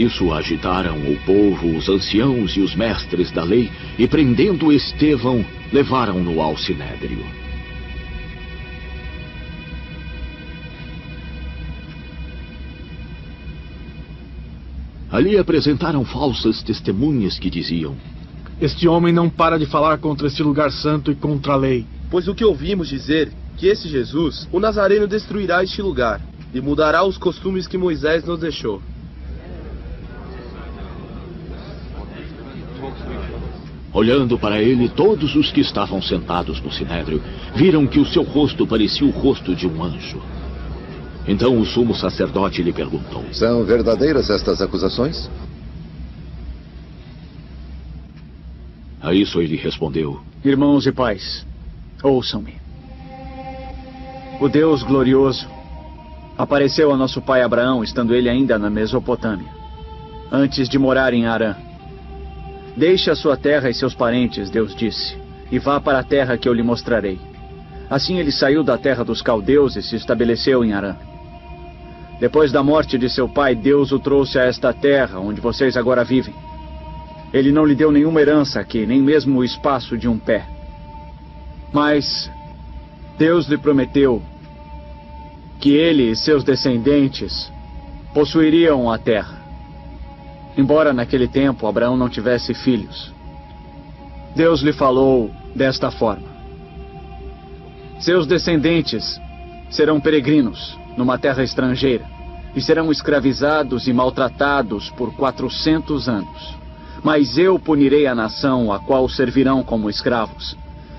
isso agitaram o povo, os anciãos e os mestres da lei, e prendendo Estevão, levaram-no ao sinédrio. Ali apresentaram falsas testemunhas que diziam: este homem não para de falar contra este lugar santo e contra a lei. Pois o que ouvimos dizer, que esse Jesus, o Nazareno, destruirá este lugar, e mudará os costumes que Moisés nos deixou. Olhando para ele, todos os que estavam sentados no sinédrio viram que o seu rosto parecia o rosto de um anjo. Então o sumo sacerdote lhe perguntou: são verdadeiras estas acusações? A isso ele respondeu: irmãos e pais, ouçam-me. O Deus glorioso apareceu a nosso pai Abraão, estando ele ainda na Mesopotâmia, antes de morar em Harã. Deixe a sua terra e seus parentes, Deus disse, e vá para a terra que eu lhe mostrarei. Assim ele saiu da terra dos caldeus e se estabeleceu em Harã. Depois da morte de seu pai, Deus o trouxe a esta terra, onde vocês agora vivem. Ele não lhe deu nenhuma herança aqui, nem mesmo o espaço de um pé. Mas Deus lhe prometeu que ele e seus descendentes possuiriam a terra. Embora naquele tempo Abraão não tivesse filhos, Deus lhe falou desta forma: seus descendentes serão peregrinos numa terra estrangeira e serão escravizados e maltratados por 400 anos. Mas eu punirei a nação a qual servirão como escravos,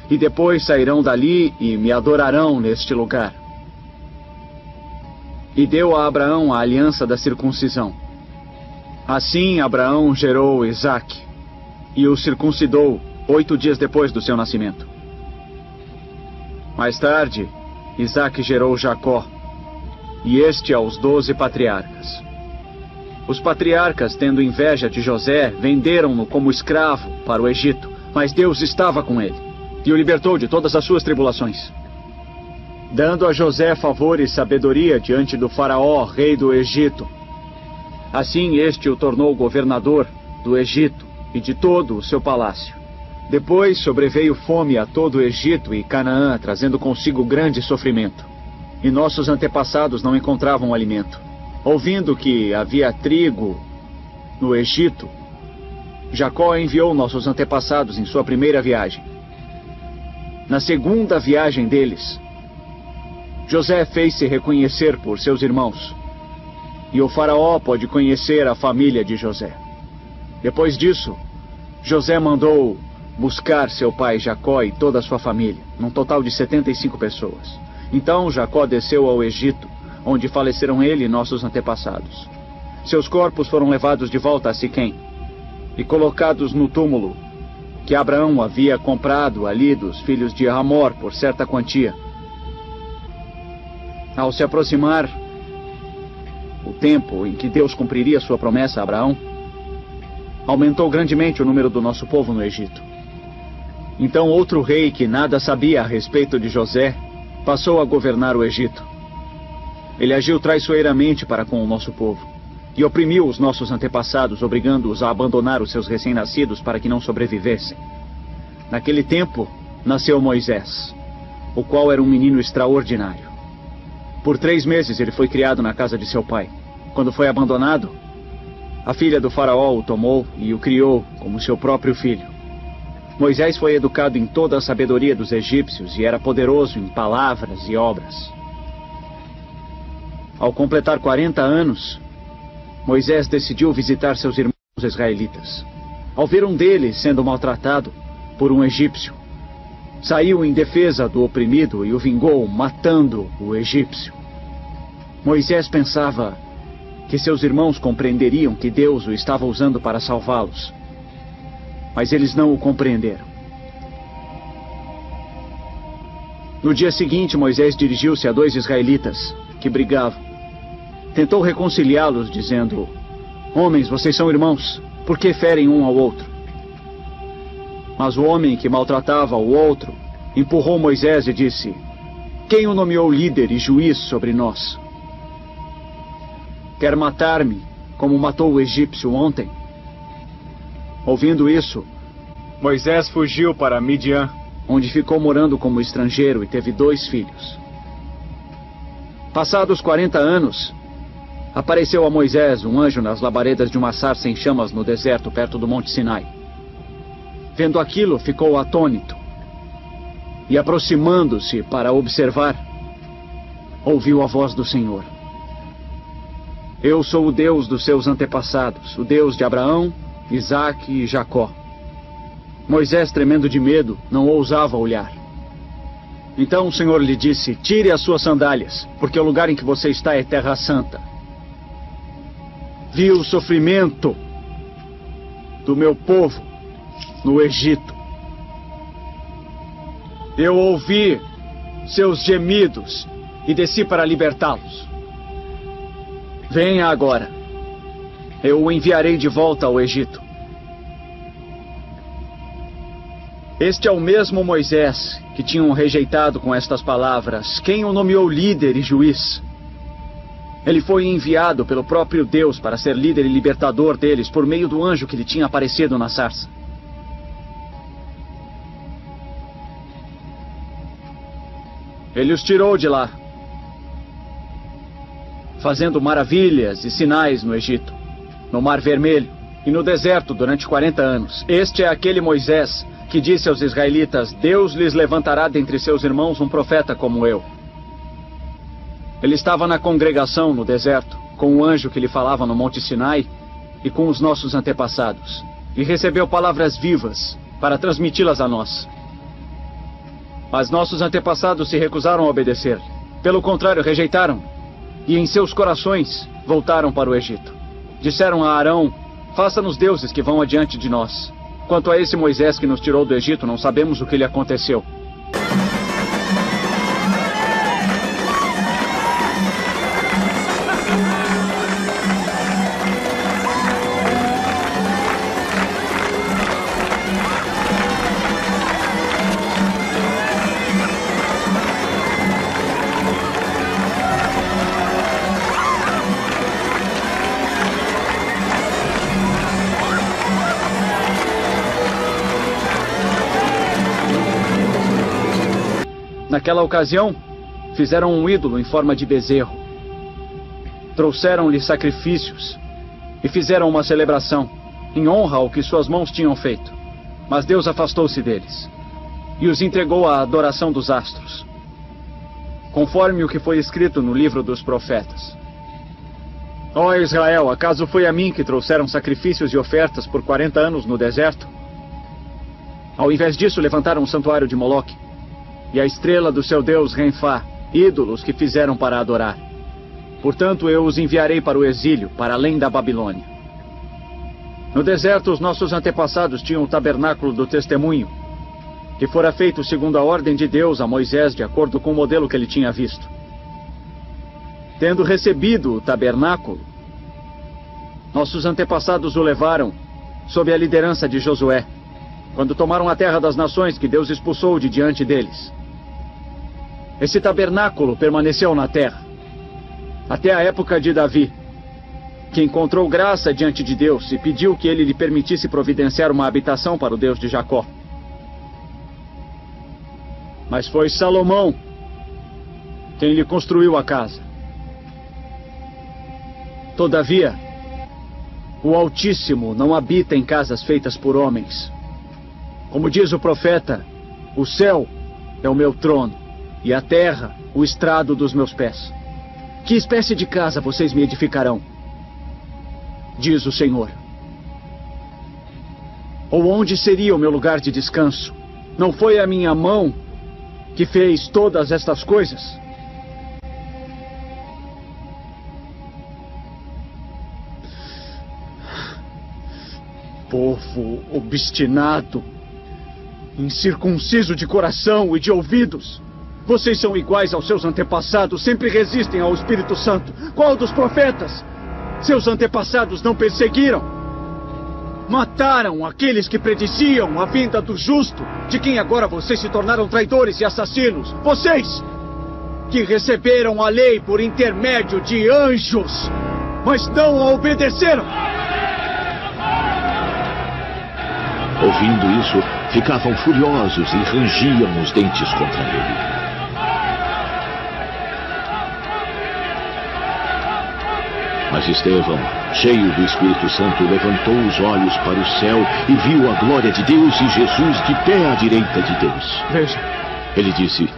e depois sairão dali e me adorarão neste lugar. E deu a Abraão a aliança da circuncisão. Assim Abraão gerou Isaque, e o circuncidou 8 dias depois do seu nascimento. Mais tarde, Isaque gerou Jacó, e este aos 12 patriarcas. Os patriarcas, tendo inveja de José, venderam-no como escravo para o Egito, mas Deus estava com ele, e o libertou de todas as suas tribulações, dando a José favor e sabedoria diante do faraó, rei do Egito. Assim este o tornou governador do Egito e de todo o seu palácio. Depois sobreveio fome a todo o Egito e Canaã, trazendo consigo grande sofrimento. E nossos antepassados não encontravam alimento. Ouvindo que havia trigo no Egito, Jacó enviou nossos antepassados em sua primeira viagem. Na segunda viagem deles, José fez-se reconhecer por seus irmãos, e o faraó pôde conhecer a família de José. Depois disso, José mandou buscar seu pai Jacó e toda a sua família, num total de 75 pessoas. Então Jacó desceu ao Egito, onde faleceram ele e nossos antepassados. Seus corpos foram levados de volta a Siquém e colocados no túmulo que Abraão havia comprado ali dos filhos de Hamor por certa quantia. Ao se aproximar o tempo em que Deus cumpriria sua promessa a Abraão, aumentou grandemente o número do nosso povo no Egito. Então outro rei que nada sabia a respeito de José passou a governar o Egito. Ele agiu traiçoeiramente para com o nosso povo e oprimiu os nossos antepassados, obrigando-os a abandonar os seus recém-nascidos para que não sobrevivessem. Naquele tempo nasceu Moisés, o qual era um menino extraordinário. Por 3 meses ele foi criado na casa de seu pai. Quando foi abandonado, a filha do faraó o tomou e o criou como seu próprio filho. Moisés foi educado em toda a sabedoria dos egípcios e era poderoso em palavras e obras. Ao completar 40 anos, Moisés decidiu visitar seus irmãos israelitas. Ao ver um deles sendo maltratado por um egípcio, saiu em defesa do oprimido e o vingou, matando o egípcio. Moisés pensava que seus irmãos compreenderiam que Deus o estava usando para salvá-los, mas eles não o compreenderam. No dia seguinte, Moisés dirigiu-se a 2 israelitas que brigavam. Tentou reconciliá-los, dizendo: homens, vocês são irmãos, por que ferem um ao outro? Mas o homem que maltratava o outro empurrou Moisés e disse: quem o nomeou líder e juiz sobre nós? Quer matar-me como matou o egípcio ontem? Ouvindo isso, Moisés fugiu para Midian, onde ficou morando como estrangeiro e teve 2 filhos. Passados 40 anos, apareceu a Moisés um anjo nas labaredas de uma sarça em chamas no deserto perto do Monte Sinai. Vendo aquilo, ficou atônito e, aproximando-se para observar, ouviu a voz do Senhor. Eu sou o Deus dos seus antepassados, o Deus de Abraão, Isaque e Jacó. Moisés, tremendo de medo, não ousava olhar. Então o Senhor lhe disse: tire as suas sandálias, porque o lugar em que você está é terra santa. Vi o sofrimento do meu povo no Egito. Eu ouvi seus gemidos e desci para libertá-los. Venha agora. Eu o enviarei de volta ao Egito. Este é o mesmo Moisés que tinham rejeitado com estas palavras: quem o nomeou líder e juiz? Ele foi enviado pelo próprio Deus para ser líder e libertador deles por meio do anjo que lhe tinha aparecido na sarça. Ele os tirou de lá, fazendo maravilhas e sinais no Egito, no Mar Vermelho e no deserto durante 40 anos. Este é aquele Moisés que disse aos israelitas: Deus lhes levantará dentre seus irmãos um profeta como eu. Ele estava na congregação no deserto, com o anjo que lhe falava no Monte Sinai e com os nossos antepassados, e recebeu palavras vivas para transmiti-las a nós. Mas nossos antepassados se recusaram a obedecer. Pelo contrário, rejeitaram, e em seus corações voltaram para o Egito. Disseram a Arão: faça-nos deuses que vão adiante de nós. Quanto a esse Moisés que nos tirou do Egito, não sabemos o que lhe aconteceu. Naquela ocasião, fizeram um ídolo em forma de bezerro. Trouxeram-lhe sacrifícios e fizeram uma celebração em honra ao que suas mãos tinham feito. Mas Deus afastou-se deles e os entregou à adoração dos astros, conforme o que foi escrito no livro dos profetas. Ó Israel, acaso foi a mim que trouxeram sacrifícios e ofertas por 40 anos no deserto? Ao invés disso, levantaram um santuário de Moloque e a estrela do seu deus Renfá, ídolos que fizeram para adorar. Portanto, eu os enviarei para o exílio, para além da Babilônia. No deserto, os nossos antepassados tinham o tabernáculo do testemunho, que fora feito segundo a ordem de Deus a Moisés, de acordo com o modelo que ele tinha visto. Tendo recebido o tabernáculo, nossos antepassados o levaram sob a liderança de Josué, quando tomaram a terra das nações que Deus expulsou de diante deles. Esse tabernáculo permaneceu na terra até a época de Davi, que encontrou graça diante de Deus e pediu que ele lhe permitisse providenciar uma habitação para o Deus de Jacó. Mas foi Salomão quem lhe construiu a casa. Todavia, o Altíssimo não habita em casas feitas por homens. Como diz o profeta, o céu é o meu trono e a terra o estrado dos meus pés. Que espécie de casa vocês me edificarão? Diz o Senhor. Ou onde seria o meu lugar de descanso? Não foi a minha mão que fez todas estas coisas? Povo obstinado, incircunciso de coração e de ouvidos. Vocês são iguais aos seus antepassados, sempre resistem ao Espírito Santo. Qual dos profetas? Seus antepassados não perseguiram? Mataram aqueles que prediziam a vinda do justo, de quem agora vocês se tornaram traidores e assassinos. Vocês, que receberam a lei por intermédio de anjos. mas não a obedeceram. Ouvindo isso, ficavam furiosos e rangiam os dentes contra ele. Mas Estevão, cheio do Espírito Santo, levantou os olhos para o céu e viu a glória de Deus e Jesus de pé à direita de Deus. Veja. Ele disse: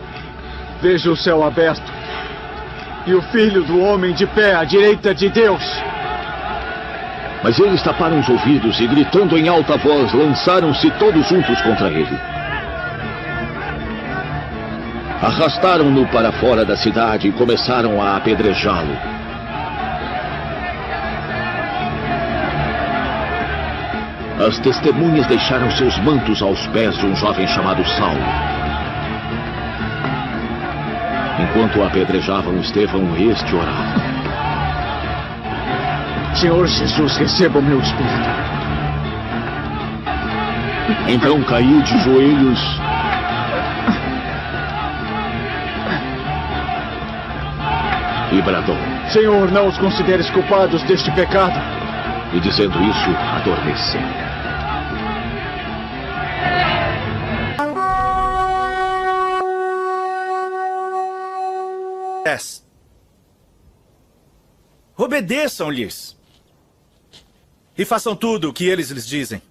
Veja o céu aberto e o Filho do Homem de pé à direita de Deus. Mas eles taparam os ouvidos e, gritando em alta voz, lançaram-se todos juntos contra ele. Arrastaram-no para fora da cidade e começaram a apedrejá-lo. As testemunhas deixaram seus mantos aos pés de um jovem chamado Saulo. Enquanto apedrejavam Estevão, este orava: Senhor Jesus, receba o meu espírito. Então caiu de joelhos e bradou. Senhor, não os consideres culpados deste pecado. E dizendo isso, adormeceu. Obedeçam-lhes e façam tudo o que eles lhes dizem.